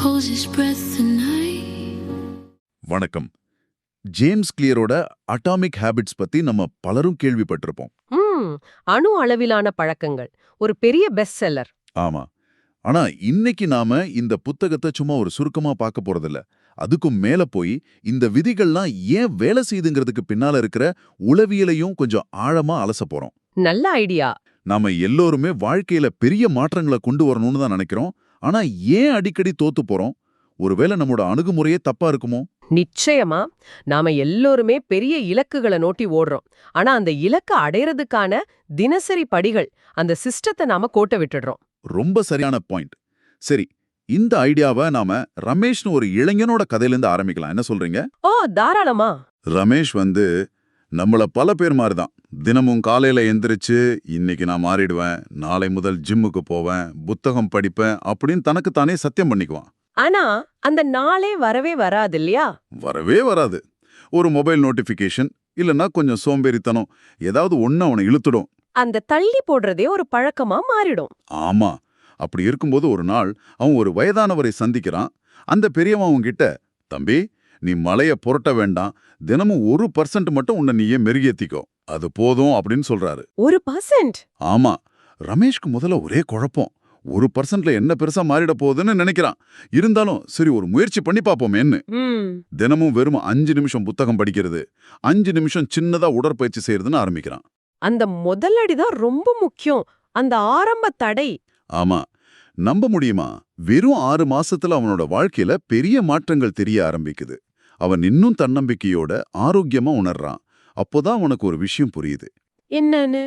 holds his breath the night. வணக்கம். James கிளியரோட atomic habits பத்தி நம்ம பலரும் கேள்விப்பட்டிருப்போம். அணு அளவிலான பழக்கங்கள் ஒரு பெரிய பெஸ்ட் செல்லர். ஆமா. ஆனா இன்னைக்கு நாம இந்த புத்தகத்தை சும்மா ஒரு சுருக்கமா பார்க்க போறதில்ல. அதுக்கும் மேல போய் இந்த விதிகள்லாம் ஏன் வேலை செய்யுதுங்கிறதுக்கு பின்னால இருக்கிற உளவியலையும் கொஞ்சம் ஆழமா அலச போறோம். நல்ல ஐடியா. நாம எல்லோருமே வாழ்க்கையில பெரிய மாற்றங்களை கொண்டு வரணும்னு தான் நினைக்கிறோம். ஆனா ஏன் அடிக்கடி தோத்து போறோம்? ஒருவேளை நம்மோட அணுகுமுறையே தப்பா இருக்குமோ? நிச்சயமா. நாம எல்லோருமே பெரிய இலக்குகளை நோக்கி ஓடுறோம். ஆனா அந்த இலக்கை அடையறதுக்கான தினசரி படிகள், அந்த சிஸ்டத்தை நாம கோட்ட விட்டுடுறோம். ரொம்ப சரியான பாயிண்ட். சரி, இந்த ஐடியாவை நாம ரமேஷ்னு ஒரு இளைஞனோட கதையிலிருந்து ஆரம்பிக்கலாம். என்ன சொல்றீங்க? ஓ, தாராளமா. ரமேஷ் நம்மள பல பேர் மாதிரிதான். தினமும் காலையில எந்திரிச்சு இன்னைக்கு நான் மாறிடுவேன், நாளை முதல் ஜிம்முக்கு போவேன், புத்தகம் படிப்பேன் அப்படின்னு தனக்கு தானே சத்தியம் பண்ணிக்குவான். ஆனா அந்த நாளே வரவே வராது இல்லையா? வரவே வராது. ஒரு மொபைல் நோட்டிபிகேஷன் இல்லைன்னா கொஞ்சம் சோம்பேறித்தனம் ஏதாவது ஒண்ணு அவனை இழுத்துடும். அந்த தள்ளி போடுறதே ஒரு பழக்கமா மாறிடும். ஆமா. அப்படி இருக்கும்போது ஒரு நாள் அவன் ஒரு வயதானவரை சந்திக்கிறான். அந்த பெரியவன் அவன்கிட்ட, தம்பி, நீ மலைய புரட்ட வேண்டாம், தினமும் 1% மட்டும் உன்னை நீயே மெருகேத்திக்கோ, அது போதும் அப்படின்னு சொல்றாரு. 1%? ஆமா. ரமேஷ்க்கு முதல்ல ஒரே குழப்பம். 1%ல என்ன பெருசா மாறிட போகுதுன்னு நினைக்கிறான். இருந்தாலும் சரி, ஒரு முயற்சி பண்ணி பார்ப்போமேன்னு தினமும் வெறும் 5 நிமிஷம் புத்தகம் படிக்கிறது, 5 நிமிஷம் சின்னதா உடற்பயிற்சி செய்யறதுன்னு ஆரம்பிக்கிறான். அந்த முதல் அடிதான் ரொம்ப முக்கியம். அந்த ஆரம்ப தடை. ஆமா. நம்ப முடியுமா? வெறும் 6 மாசத்துல அவனோட வாழ்க்கையில பெரிய மாற்றங்கள் தெரிய ஆரம்பிக்குது. அவன் இன்னும் தன்னம்பிக்கையோட ஆரோக்கியமா உணர்றான். அப்போதான் உனக்கு ஒரு விஷயம் புரியுது. என்னன்னு?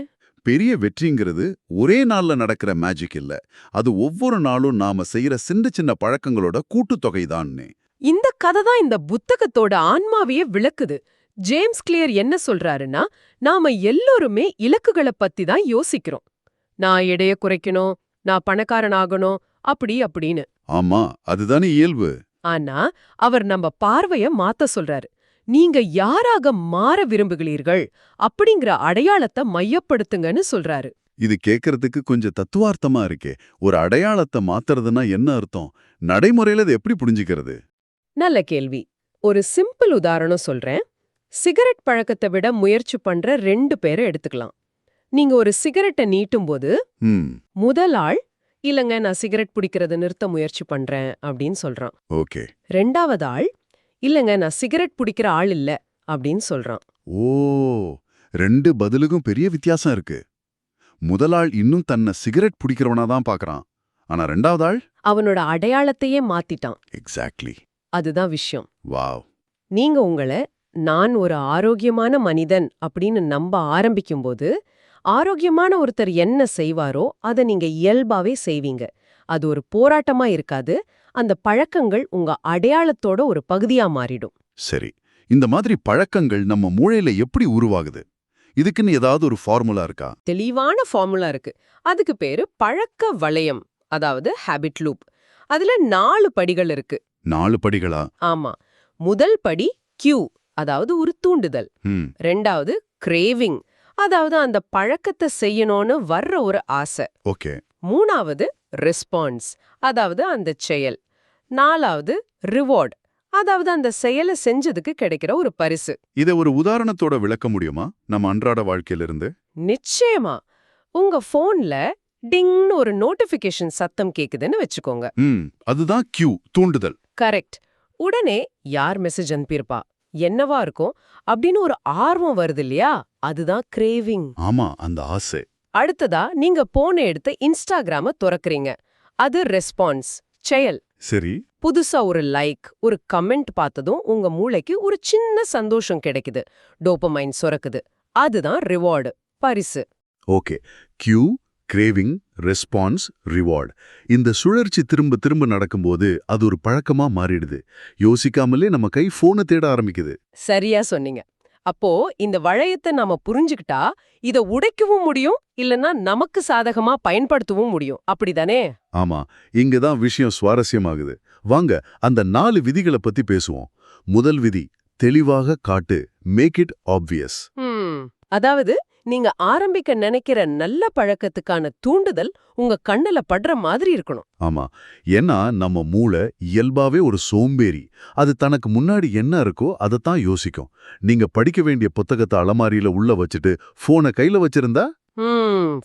பெரிய வெற்றிங்கிறது ஒரே நாள்ல நடக்கிற மேஜிக் இல்ல. அது ஒவ்வொரு நாளும் நாம செய்யற சின்ன சின்ன பழக்கங்களோட கூட்டுத்தொகைதான்னு. இந்த கதை தான் இந்த புத்தகத்தோட ஆன்மாவையே விளக்குது. ஜேம்ஸ் கிளியர் என்ன சொல்றாருன்னா, நாம எல்லோருமே இலக்குகளை பத்தி தான் யோசிக்கிறோம். நான் எடைய குறைக்கணும், நான் பணக்காரன் ஆகணும், அப்படின்னு. ஆமா, அதுதானே இயல்பு. ஆனா அவர் நம்ம பார்வைய மாத்த சொல்றாரு. நீங்க யாராக மாற விரும்புகிறீர்கள் அப்படிங்கிற அடையாளத்தை மையப்படுத்துங்கன்னு சொல்றாரு. இது கேட்கறதுக்கு கொஞ்சம் தத்துவார்த்தமா இருக்கே. ஒரு அடையாளத்தை மாத்துறதுன்னா என்ன அர்த்தம்? நடைமுறையில அது எப்படி புரிஞ்சுக்கிறது? நல்ல கேள்வி. ஒரு சிம்பிள் உதாரணம் சொல்றேன். சிகரெட் பழக்கத்தை விட முயற்சி பண்ற 2 பேரை எடுத்துக்கலாம். நீங்க ஒரு சிகரெட்டை நீட்டும்போது முதல் ஆள், இல்லங்க நான் சிகரெட் பிடிக்கிறத நிறுத்த முயற்சி பண்றேன் அப்படின்னு சொல்றான். ஓகே. 2வது ஆள், இல்லங்க நான் சிகரெட் பிடிக்கிற ஆள் இல்ல அப்படின்னு சொல்றான். ஓ, 2 பதிலுக்கும் பெரிய வித்தியாசம் இருக்கு. முதல் ஆள் இன்னும் தன்னை சிகரெட் பிடிக்கிறவனா தான் பாக்குறான். ஆனா 2வது ஆள் அவனோட அடையாளத்தையே மாத்திட்டான். எக்ஸாக்ட்லி. அதுதான் விஷயம். வாவ். நீங்க உங்களை நான் ஒரு ஆரோக்கியமான மனிதன் அப்படின்னு நம்ப ஆரம்பிக்கும்போது, ஆரோக்கியமான ஒருத்தர் என்ன செய்வாரோ அதை நீங்க இயல்பாவே செய்வீங்க. அது ஒரு போராட்டமா இருக்காது. அந்த பழக்கங்கள் உங்க அடையாளத்தோட ஒரு பகுதியா மாறிடும். சரி, இந்த மாதிரி பழக்கங்கள் நம்ம மூளையில எப்படி உருவாகுது? இதுக்குன்னு ஏதாவது ஒரு ஃபார்முலா இருக்கா? தெளிவான ஃபார்முலா இருக்கு. அதுக்கு பேரு பழக்க வளையம், அதாவது ஹேபிட் லூப். அதுல 4 படிகள் இருக்கு. 4 படிகளா? ஆமா. முதல் படி கியூ, அதாவது ஒரு தூண்டுதல். 2வது கிரேவிங், அதாவது அந்த பழக்கத்தை செய்யணும்னு வர்ற ஒரு ஆசை. ஓகே. 3வது ரெஸ்பான்ஸ், அதாவது அந்த செயல். 4வது ரிவார்ட், அதாவது அந்த செயலை செஞ்சதுக்கு கிடைக்கிற ஒரு பரிசு. இதை ஒரு உதாரணத்தோட விளக்க முடியுமா நம்ம அன்றாட வாழ்க்கையிலிருந்து? நிச்சயமா. உங்க போன்ல டிங்னு ஒரு நோட்டிபிகேஷன் சத்தம் கேக்குதுன்னு வச்சுக்கோங்க. அதுதான் கியூ, தூண்டுதல். கரெக்ட். உடனே யார் மெசேஜ் அனுப்பியிருப்பா, என்னவா இருக்கும் அப்படின்னு ஒரு ஆர்வம் வருது இல்லையா? அதுதான் கிரேவிங். ஆமா, அந்த ஆசை. அடுத்ததா நீங்க போனை எடுத்து இன்ஸ்டாகிராம துறக்குறீங்க. அது ரெஸ்பான்ஸ், செயல். சரி. புதுசா ஒரு லைக், ஒரு கமெண்ட் பார்த்ததும் உங்க மூளைக்கு ஒரு சின்ன சந்தோஷம் கிடைக்குது, டோபமைன் சுரக்குது. அதுதான் ரிவார்டு, பரிசு. Okay. Cue, craving, response, reward. இந்த சுழற்சி திரும்ப திரும்ப நடக்கும்போது அது ஒரு பழக்கமா மாறிடுது. யோசிக்காமலே நம்ம கை போனை தேட ஆரம்பிக்குது. சரியா சொன்னீங்க. அப்போ இந்த வளையத்தை நாம புரிஞ்சுக்கிட்டா இத உடைக்கவும் முடியும், இல்லனா நமக்கு சாதகமா பயன்படுத்தவும் முடியும். அப்படிதானே? ஆமா. இங்கதான் விஷயம் சுவாரஸ்யமாகுது. வாங்க அந்த 4 விதிகளை பத்தி பேசுவோம். முதல் விதி, தெளிவாக காட்டு, மேக் இட் ஆப்வியஸ். அதாவது நீங்க ஆரம்பிக்க நினைக்கிற நல்ல பழக்கத்துக்கான தூண்டுதல் உங்க கண்ணுல படுற மாதிரி இருக்கணும். ஆமா, ஏன்னா நம்ம மூளை இயல்பாவே ஒரு சோம்பேறி. அது தனக்கு முன்னாடி என்ன இருக்கோ அதைத்தான் யோசிக்கும். நீங்க படிக்க வேண்டிய புத்தகத்தை அலமாரியில உள்ள வச்சுட்டு போனை கையில வச்சிருந்தா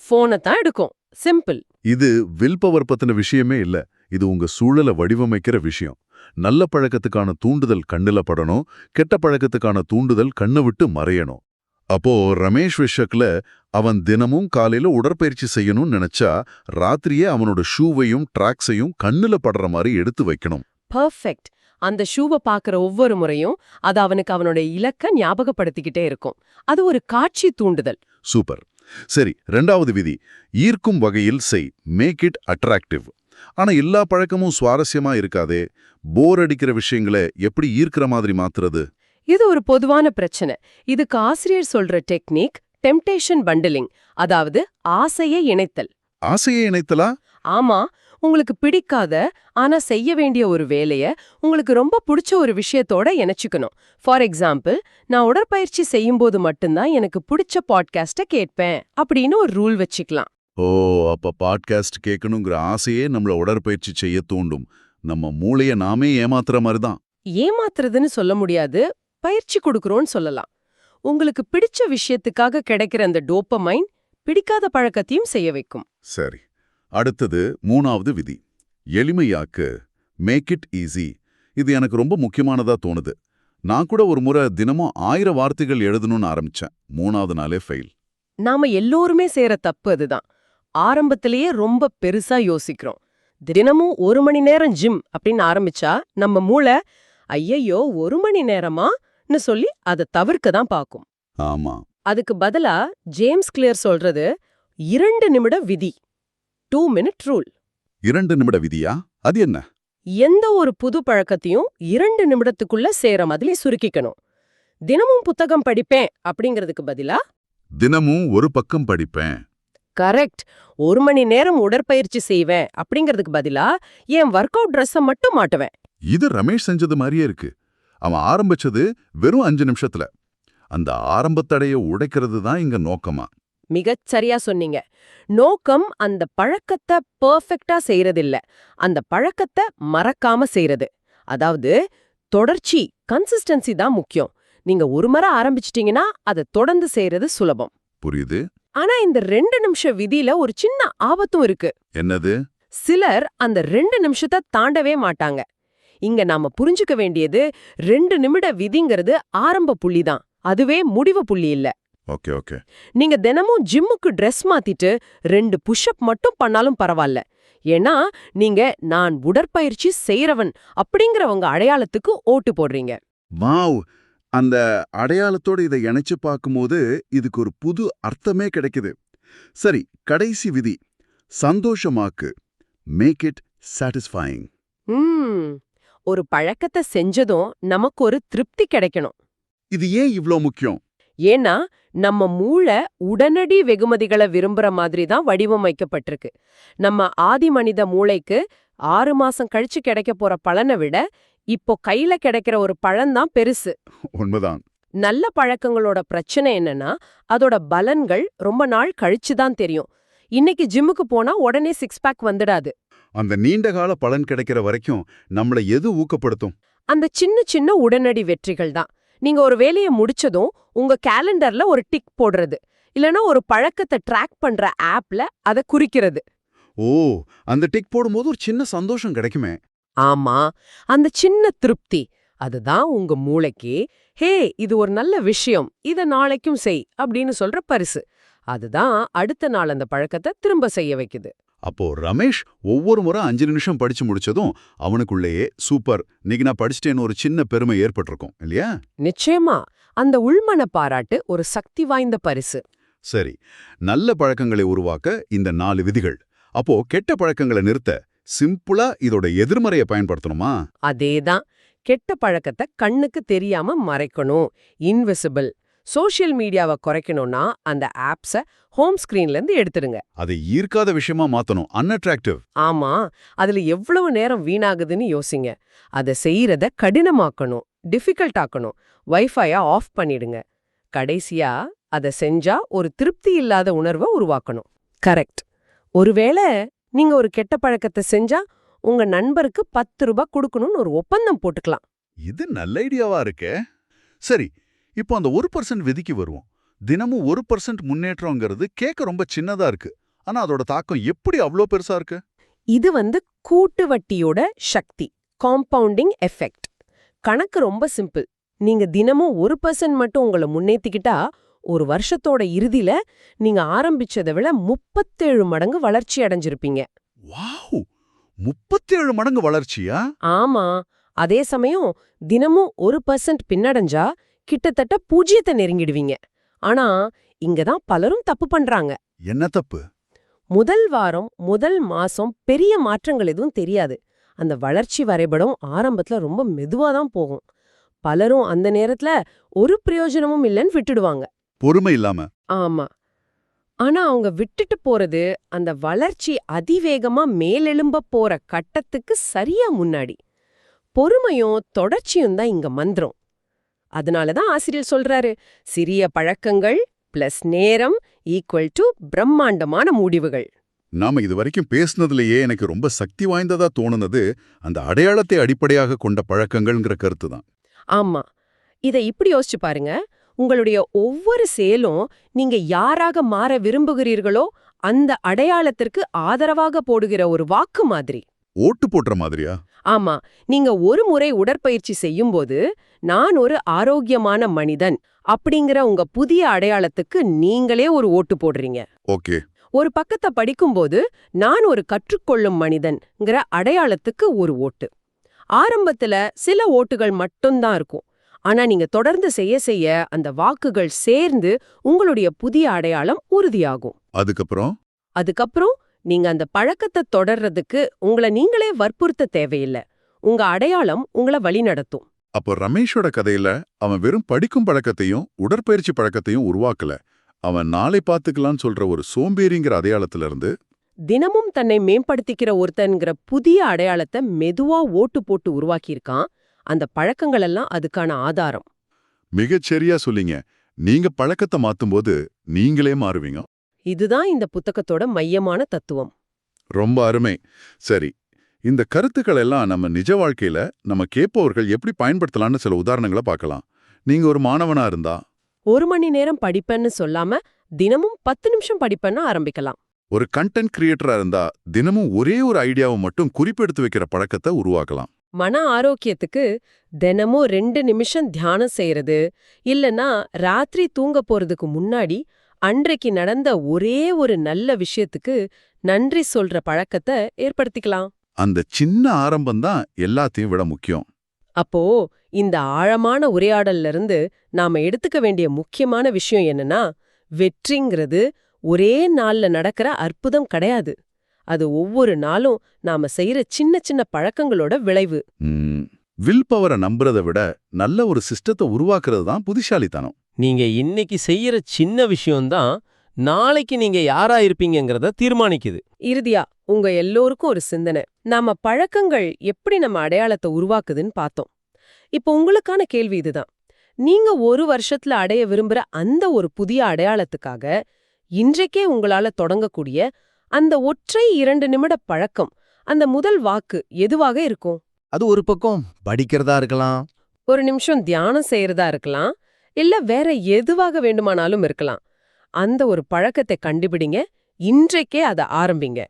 போனை தான் எடுக்கும். சிம்பிள். இது வில் பவர் பத்தின விஷயமே இல்ல. இது உங்க சூழலை வடிவமைக்கிற விஷயம். நல்ல பழக்கத்துக்கான தூண்டுதல் கண்ணுல படணும், கெட்ட பழக்கத்துக்கான தூண்டுதல் கண்ணை விட்டு மறையணும். அப்போ ரமேஷ் விஷயத்துல அவன் தினமும் காலையில உடற்பயிற்சி செய்யணும்னு நினைச்சா ராத்திரியே அவனோட ஷூவையும் டிராக்ஸையும் கண்ணுல படுற மாதிரி எடுத்து வைக்கணும். பர்ஃபெக்ட். அந்த ஷூவை பார்க்குற ஒவ்வொரு முறையும் அது அவனுக்கு அவனோட இலக்க ஞாபகப்படுத்திக்கிட்டே இருக்கும். அது ஒரு காட்சி தூண்டுதல். சூப்பர். சரி, 2வது விதி, ஈர்க்கும் வகையில் செய், மேக் இட் அட்ராக்டிவ். ஆனா எல்லா பழக்கமும் சுவாரஸ்யமா இருக்காதே. போர் அடிக்கிற விஷயங்களை எப்படி ஈர்க்கிற மாதிரி மாத்துறது? இது ஒரு பொதுவான பிரச்சனை. இதுக்கு ஆசிரியர் சொல்ற டெக்னிக் டெம்டேஷன் பண்டிலிங், அதாவது ஆசையை இணைத்தல். ஆசையை இணைத்தலா? ஆமா, உங்களுக்கு பிடிக்காத ஆனா செய்ய வேண்டிய ஒரு வேலைய உங்களுக்கு ரொம்ப பிடிச்ச ஒரு விஷயத்தோட இணைச்சுக்கணும். ஃபார் எக்ஸாம்பிள், நான் உடற்பயிற்சி செய்யும்போது மட்டும்தான் எனக்கு பிடிச்ச பாட்காஸ்ட கேட்பேன் அப்படின்னு ஒரு ரூல் வச்சுக்கலாம். ஓ, அப்ப பாட்காஸ்ட் கேட்கணுங்கிற ஆசையே நம்மள உடற்பயிற்சி செய்ய தூண்டும். நம்ம மூளைய நாமே ஏமாத்துற மாதிரிதான். ஏமாத்துறதுன்னு சொல்ல முடியாது, பயிற்சி கொடுக்கறோன்னு சொல்லலாம். உங்களுக்கு பிடிச்ச விஷயத்துக்காக கிடைக்கிற அந்த டோபமைன் பிடிக்காத பழக்கத்தையும் செய்ய வைக்கும். சரி, அடுத்தது 3வது விதி, எளிமையாக்கு, மேக் இட் ஈஸி. இது எனக்கு ரொம்ப முக்கியமானதா தோணுது. நான் கூட ஒரு முறை தினமும் 1000 வார்த்தைகள் எழுதணும்னு ஆரம்பிச்சேன். 3வது நாளே ஃபெயில். நாம எல்லோருமே செய்யற தப்பு அதுதான். ஆரம்பத்திலேயே ரொம்ப பெருசா யோசிக்கிறோம். தினமும் 1 மணி நேரம் ஜிம் அப்படின்னு ஆரம்பிச்சா நம்ம மூளை ஐயையோ 1 மணி நேரமான்னு சொல்லி அதை தவிர்க்க தான் பார்க்கும். ஆமா, அதுக்கு பதிலா ஜேம்ஸ் கிளியர் சொல்றது 2 நிமிட விதி, 2 மினிட் ரூல். 2 நிமிட விதியா? அது என்ன? எந்த ஒரு புது பழக்கத்தையும் 2 நிமிடத்துக்குள்ள சேர மாதிரி சுருக்கிக்கணும். தினமும் புத்தகம் படிப்பேன் அப்படிங்கிறதுக்கு பதிலா தினமும் ஒரு பக்கம் படிப்பேன். கரெக்ட். 1 மணி நேரம் உடற்பயிற்சி செய்வேன் அப்படிங்கிறதுக்கு பதிலா என் ஒர்க் அவுட் ட்ரெஸ்ஸை மட்டும் மாட்டுவேன். இது ரமேஷ் செஞ்சது மாதிரியே இருக்கு. அவன் ஆரம்பிச்சது வெறும் 5 நிமிஷத்துல. அந்த ஆரம்பத்தடைய உடைக்கிறது தான் இங்க நோக்கமா? மிகச் சரியா சொன்னீங்க. நோக்கம் அந்த பழக்கத்தை பெர்ஃபெக்ட்டா செய்யறதில்ல, அந்த பழக்கத்தை மறக்காம செய்யறது. அதாவது தொடர்ச்சி, கன்சிஸ்டன்சி தான் முக்கியம். நீங்க ஒரு முறை ஆரம்பிச்சிட்டீங்கன்னா அதை தொடர்ந்து செய்யறது சுலபம். புரியுது. ஆனா இந்த 2 நிமிஷ விதியில ஒரு சின்ன ஆபத்தும் இருக்கு. என்னது? சிலர் அந்த 2 நிமிஷத்தை தாண்டவே மாட்டாங்க. இங்க நாம புரிஞ்சுக்க வேண்டியது 2 நிமிட விதிங்கிறது ஆரம்ப புள்ளி தான், அதுவே முடிவு புள்ளி இல்ல. Okay okay. நீங்க தினமும் ஜிம்முக்கு ட்ரெஸ் மாத்திட்டு 2 புஷ்அப் மட்டும் பண்ணாலும் பரவாயில்ல. ஏன்னா நீங்க நான் உடற்பயிற்சி செய்யறவன் அப்படிங்கிறவங்க அடையாளத்துக்கு ஓட்டு போடுறீங்க. வாவ்! அந்த அடையாளத்தோட இதை இணைச்சு பார்க்கும்போது இதுக்கு ஒரு புது அர்த்தமே கிடைக்குது. சரி, கடைசி விதி, சந்தோஷமாக்கு, மேக் இட் சாட்டிஸ்ஃபைங். ஒரு பழக்கத்தை செஞ்சதும் நமக்கு ஒரு திருப்தி கிடைக்கணும். இது ஏன் இவ்ளோ முக்கியம்? ஏன்னா நம்ம மூளை உடனடி வெகுமதிகளை விரும்புற மாதிரி தான் வடிவமைக்கப்பட்டிருக்கு. நம்ம ஆதி மனித மூளைக்கு 6 மாசம் கழிச்சு கிடைக்க போற பலனை விட இப்போ கையில கிடைக்கிற ஒரு பழம்தான் பெருசு. உண்மைதான். நல்ல பழக்கங்களோட பிரச்சனை என்னன்னா அதோட பலன்கள் ரொம்ப நாள் கழிச்சு தான் தெரியும். இன்னைக்கு ஜிம்முக்கு போனா உடனே 6 பேக் வந்துடாது. அந்த நீண்டகால பலன் கிடைக்கிற வரைக்கும் நம்மள எது ஊக்கப்படுத்தும்? அந்த சின்ன சின்ன உடனடி வெற்றிகள் தான். நீங்க ஒரு வேலையை முடிச்சதும் உங்க கேலண்டர்ல ஒரு டிக் போடுறது, இல்லனா ஒரு பழக்கத்தை ட்ராக் பண்ற ஆப்ல அதை குறிக்கிறது. ஓ, அந்த டிக் போடும்போது ஒரு சின்ன சந்தோஷம் கிடைக்குமே. ஆமா, அந்த சின்ன திருப்தி அதுதான் உங்க மூளைக்கு ஹே இது ஒரு நல்ல விஷயம், இத நாளைக்கும் செய் அப்படின்னு சொல்ற பரிசு. அதுதான் அடுத்த நாள் அந்த பழக்கத்தை திரும்ப செய்ய வைக்குது. அப்போ ரமேஷ் ஒவ்வொரு முறை 5 நிமிஷம் படிச்சு முடிச்சதும் அவனுக்குள்ளேயே சூப்பர், இன்னைக்கு நான் படிச்சிட்டேன்னு ஒரு சின்ன பெருமை ஏற்பட்டிருக்கும் இல்லையா? நிச்சயமா. அந்த உள்மன பாராட்டு ஒரு சக்தி வாய்ந்த பரிசு. சரி, நல்ல பழக்கங்களை உருவாக்க இந்த 4 விதிகள். அப்போ கெட்ட பழக்கங்களை நிறுத்த சிம்பிளா இதோட எதிர்மறையை பயன்படுத்தணுமா? அதேதான். கெட்ட பழக்கத்தை கண்ணுக்கு தெரியாம மறைக்கணும், இன்விசிபிள். சோஷியல் மீடியாவை குறைக்கணும்னா அந்த ஆப்ஸை ஹோம் ஸ்கிரீன்ல இருந்து எடுத்துடுங்க. அதை ஈர்க்காத விஷயமா மாத்தணும், அன்அட்ராக்டிவ். ஆமா, அதுல எவ்வளவு நேரம் வீணாகுதுன்னு யோசிங்க. அதை செய்யறத கடினமாக்கணும், டிஃபிகல்ட் ஆக்கணும். வைஃபையா ஆஃப் பண்ணிடுங்க. கடைசியா அத செஞ்சா ஒரு திருப்தி இல்லாத உணர்வை உருவாக்கணும். கரெக்ட். ஒருவேளை நீங்க ஒரு கெட்ட பழக்கத்தை செஞ்சா உங்க நண்பருக்கு 10 ரூபாய் கொடுக்கணும்னு ஒரு ஒப்பந்தம் போட்டுக்கலாம். இது நல்ல ஐடியாவா இருக்கே. சரி, இப்போ அந்த 1% விதிக்கு வருவோம். தினமும் 1% முன்னேற்றம்ங்கிறது கேட்க ரொம்ப சின்னதா இருக்கு. ஆனா அதோட தாக்கம் எப்படி அவ்ளோ பெருசா இருக்கு? இது கூட்டு வட்டியோட சக்தி, காம்பவுண்டிங் எஃபெக்ட். கணக்கு ரொம்ப சிம்பிள். நீங்க தினமும் 1% மட்டும் உங்களை முன்னேத்திக்கிட்டா ஒரு வருஷத்தோட இறுதியில நீங்க ஆரம்பிச்சதை விட 37 மடங்கு வளர்ச்சி அடைஞ்சிருப்பீங்க. வாவ்! 37 மடங்கு வளர்ச்சியா? ஆமா. அதே சமயம் தினமும் 1% பின்னடைஞ்சா கிட்டத்தட்ட 0 நெருங்கிடுவீங்க. ஆனா இங்கதான் பலரும் தப்பு பண்றாங்க. என்ன தப்பு? முதல் வாரம், முதல் மாசம் பெரிய மாற்றங்கள் எதுவும் தெரியாது. அந்த வளர்ச்சி வரைபடம் ஆரம்பத்துல ரொம்ப மெதுவா தான் போகும். பலரும் அந்த நேரத்துல ஒரு பிரயோஜனமும் இல்லைன்னு விட்டுடுவாங்க. பொறுமை இல்லாம. ஆமா. ஆனா அவங்க விட்டுட்டு போறது அந்த வளர்ச்சி அதிவேகமா மேலெழும்ப போற கட்டத்துக்கு சரியா முன்னாடி. பொறுமையும் தொடர்ச்சியும் தான் இங்க மந்திரம். அதனாலதான் ஆசிரியர் சொல்றாரு, சிறிய பழக்கங்கள் பிளஸ் நேரம் ஈக்குவல் டு பிரம்மாண்டமான முடிவுகள். நாம இதுவரைக்கும் பேசுனதுலயே எனக்கு ரொம்ப சக்தி வாய்ந்ததா தோணுனது அந்த அடையாளத்தை அடிப்படையாக கொண்ட பழக்கங்கள்ங்கிற கருத்து தான். ஆமா. இத இப்படி யோசிச்சு பாருங்க. உங்களுடைய ஒவ்வொரு செயலும் நீங்க யாராக மாற விரும்புகிறீர்களோ அந்த அடையாளத்திற்கு ஆதரவாக போடுகிற ஒரு வாக்கு மாதிரி. ஓட்டு போடுற மாதிரியா? ஆமா. நீங்க ஒரு முறை உடற்பயிற்சி செய்யும்போது நான் ஒரு ஆரோக்கியமான மனிதன் அப்படிங்கிற உங்க புதிய அடையாளத்துக்கு நீங்களே ஒரு ஓட்டு போடுறீங்க. ஓகே. ஒரு பக்கத்தை படிக்கும்போது நான் ஒரு கற்றுக்கொள்ளும் மனிதன்ங்கிற அடையாளத்துக்கு ஒரு ஓட்டு. ஆரம்பத்துல சில ஓட்டுகள் மட்டும்தான் இருக்கும். ஆனா நீங்க தொடர்ந்து செய்ய செய்ய அந்த வாக்குகள் சேர்ந்து உங்களுடைய புதிய அடையாளம் உறுதியாகும். அதுக்கப்புறம் நீங்க அந்த பழக்கத்தை தொடர்றதுக்கு உங்களை நீங்களே வற்புறுத்த தேவையில்லை. உங்க அடையாளம் உங்களை வழிநடத்தும். அப்போ ரமேஷோட கதையில அவன் வெறும் படிக்கும் பழக்கத்தையும் உடற்பயிற்சி பழக்கத்தையும் உருவாக்கல. அவன் நாளை பாத்துக்கலான்னு சொல்ற ஒரு சோம்பேறிங்கிற அடையாளத்துல இருந்து தினமும் தன்னை மேம்படுத்திக்கிற ஒருத்தன்கிற புதிய அடையாளத்தை மெதுவா ஓட்டு போட்டு உருவாக்கியிருக்கான். அந்த பழக்கங்கள் எல்லாம் அதுக்கான ஆதாரம். மிகச்சரியா சொல்லிங்க. நீங்க பழக்கத்தை மாத்தும்போது நீங்களே மாறுவீங்க. இதுதான் இந்த புத்தகத்தோட மையமான தத்துவம். ரொம்ப அருமை. சரி, இந்த கருத்துக்கள் எல்லாம் நம்ம நிஜ வாழ்க்கையில நம்ம கேட்பவர்கள் எப்படி பயன்படுத்தலாம்னு சில உதாரணங்களை பார்க்கலாம். நீங்க ஒரு மாணவனா இருந்தா 1 மணி நேரம் படிப்பேன்னு சொல்லாம தினமும் 10 நிமிஷம் படிப்பேன்னு ஆரம்பிக்கலாம். ஒரு கண்டென்ட் கிரியேட்டரா இருந்தா தினமும் ஒரே ஒரு ஐடியாவை மட்டும் குறிப்பெடுத்து வைக்கிற பழக்கத்தை உருவாக்கலாம். மன ஆரோக்கியத்துக்கு தினமும் 2 நிமிஷம் தியானம் செய்யறது, இல்லனா ராத்திரி தூங்க போறதுக்கு முன்னாடி அன்றைக்கு நடந்த ஒரே ஒரு நல்ல விஷயத்துக்கு நன்றி சொல்ற பழக்கத்தை ஏற்படுத்திக்கலாம். அந்த சின்ன ஆரம்பம்தான் எல்லாத்தையும் விட முக்கியம். அப்போ இந்த ஆழமான உரையாடல்ல இருந்து நாம எடுத்துக்க வேண்டிய முக்கியமான விஷயம் என்னன்னா, வெற்றிங்கிறது ஒரே நாள்ல நடக்கிற அற்புதம் கிடையாது. அது ஒவ்வொரு நாளும் நாம செய்யற சின்ன சின்ன பழக்கங்களோட விளைவு. வில் பவரை நம்புறதை விட நல்ல ஒரு சிஸ்டத்தை உருவாக்குறது தான் புத்திசாலித்தனம். நீங்க இன்னைக்கு செய்யற சின்ன விஷயம்தான் நாளைக்கு நீங்க யாரா இருப்பீங்கங்கறத தீர்மானிக்குது. இறுதியா உங்க எல்லோருக்கும் ஒரு சிந்தனை. நாம பழக்கங்கள் எப்படி நம்ம அடையாளத்தை உருவாக்குதுன்னு பார்த்தோம். இப்போ உங்களுக்கான கேள்வி இதுதான். நீங்க ஒரு வருஷத்துல அடைய விரும்புற அந்த ஒரு புதிய அடையாளத்துக்காக இன்றைக்கே உங்களால தொடங்கக்கூடிய அந்த ஒற்றை 2 நிமிட பழக்கம், அந்த முதல் வாக்கு எதுவாக இருக்கும்? அது ஒரு பக்கம் படிக்கிறதா இருக்கலாம், 1 நிமிஷம் தியானம் செய்யறதா இருக்கலாம், இல்ல வேற எதுவாக வேண்டுமானாலும் இருக்கலாம். அந்த ஒரு பழக்கத்தை கண்டுபிடிங்க, இன்றைக்கே அதை ஆரம்பிங்க.